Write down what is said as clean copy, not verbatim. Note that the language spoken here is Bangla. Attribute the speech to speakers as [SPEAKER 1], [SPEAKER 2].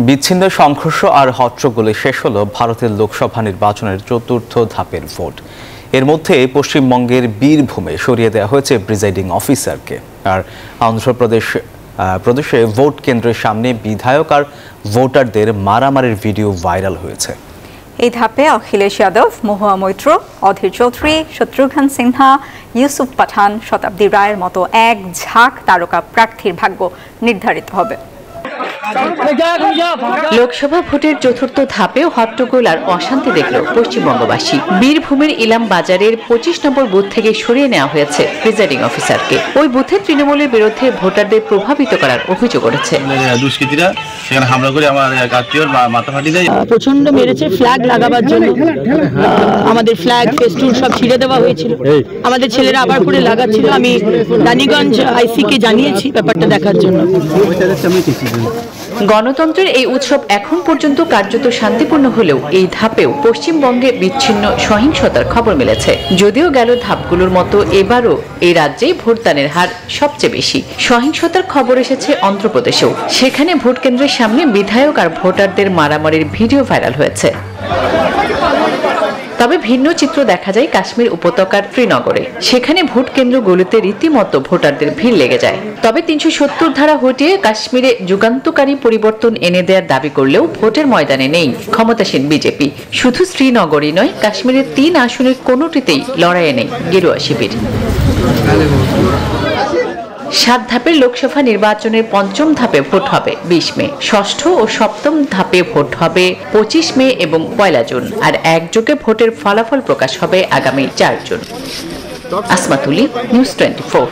[SPEAKER 1] বিচ্ছিন্ন সংঘর্ষ আর হট্টগোলে শেষ হলো ভারতের লোকসভা নির্বাচনের চতুর্থ ধাপের ভোট। এর মধ্যে পশ্চিমবঙ্গের বীরভূমে সরিয়ে দেওয়া হয়েছে প্রিজাইডিং অফিসারকে। আর অন্ধ্রপ্রদেশে ভোট কেন্দ্রের সামনে বিধায়ক আর ভোটারদের মারামারির ভিডিও ভাইরাল হয়েছে।
[SPEAKER 2] এই ধাপে অখিলেশ যাদব, মহুয়া মৈত্র, অধীর চৌধুরী, শত্রুঘ্ন সিনহা, ইউসুফ পাঠান, শতাব্দী রায়ের মতো এক ঝাঁক তারকা প্রার্থীর ভাগ্য নির্ধারিত হবে।
[SPEAKER 3] লোকসভা ভোটের চতুর্থ ধাপেও হট্টগোল আর অশান্তি দেখল পশ্চিমবঙ্গবাসী। বীরভূমের ইলাম বাজারের 25 নম্বর বুথ থেকে সরিয়ে নেওয়া হয়েছে প্রিজাইডিং অফিসারকে। ওই বুথে তৃণমূলের বিরুদ্ধে ভোটারদের প্রভাবিত করার অভিযোগ উঠেছে।
[SPEAKER 4] দুষ্কৃতীরা সেখানে হামলা করে আমার আত্মীয়র মাথা ফাটিয়ে দেয়।
[SPEAKER 5] প্রচন্ড মেরেছে ফ্ল্যাগ লাগাবার জন্য। আমাদের ফ্ল্যাগ ফেস্টুন সব ছিঁড়ে দেওয়া হয়েছিল। আমাদের ছেলেরা আবার করে লাগাচ্ছিল। আমি রানীগঞ্জ আইসিকে জানিয়েছি ব্যাপারটা দেখার জন্য।
[SPEAKER 3] গণতন্ত্রের এই উৎসব এখন পর্যন্ত কার্যত শান্তিপূর্ণ হলেও এই ধাপেও পশ্চিমবঙ্গে বিচ্ছিন্ন সহিংসতার খবর মিলেছে। যদিও গেল ধাপগুলোর মতো এবারও এই রাজ্যেই ভোটদানের হার সবচেয়ে বেশি। সহিংসতার খবর এসেছে অন্ধ্রপ্রদেশেও। সেখানে ভোট কেন্দ্রের সামনে বিধায়ক আর ভোটারদের মারামারির ভিডিও ভাইরাল হয়েছে। তবে ভিন্ন চিত্র দেখা যায় কাশ্মীর উপত্যকার শ্রীনগরে। সেখানে ভোট কেন্দ্রগুলোতে রীতিমতো ভোটারদের ভিড় লেগে যায়। তবে 370 ধারা হটিয়ে কাশ্মীরে যুগান্তকারী পরিবর্তন এনে দেওয়ার দাবি করলেও ভোটের ময়দানে নেই ক্ষমতাসীন বিজেপি। শুধু শ্রীনগরই নয়, কাশ্মীরের 3 আসনের কোনোটিতেই লড়াইয়ে নেই গেরুয়া শিবির। 7 ধাপের লোকসভা নির্বাচনের পঞ্চম ধাপে ভোট হবে 20 মে, ষষ্ঠ ও সপ্তম ধাপে ভোট হবে 25 মে এবং 1 জুন। আর একযোগে ভোটের ফলাফল প্রকাশ হবে আগামী 4 জুন। আসমাতুলি, নিউজ 24।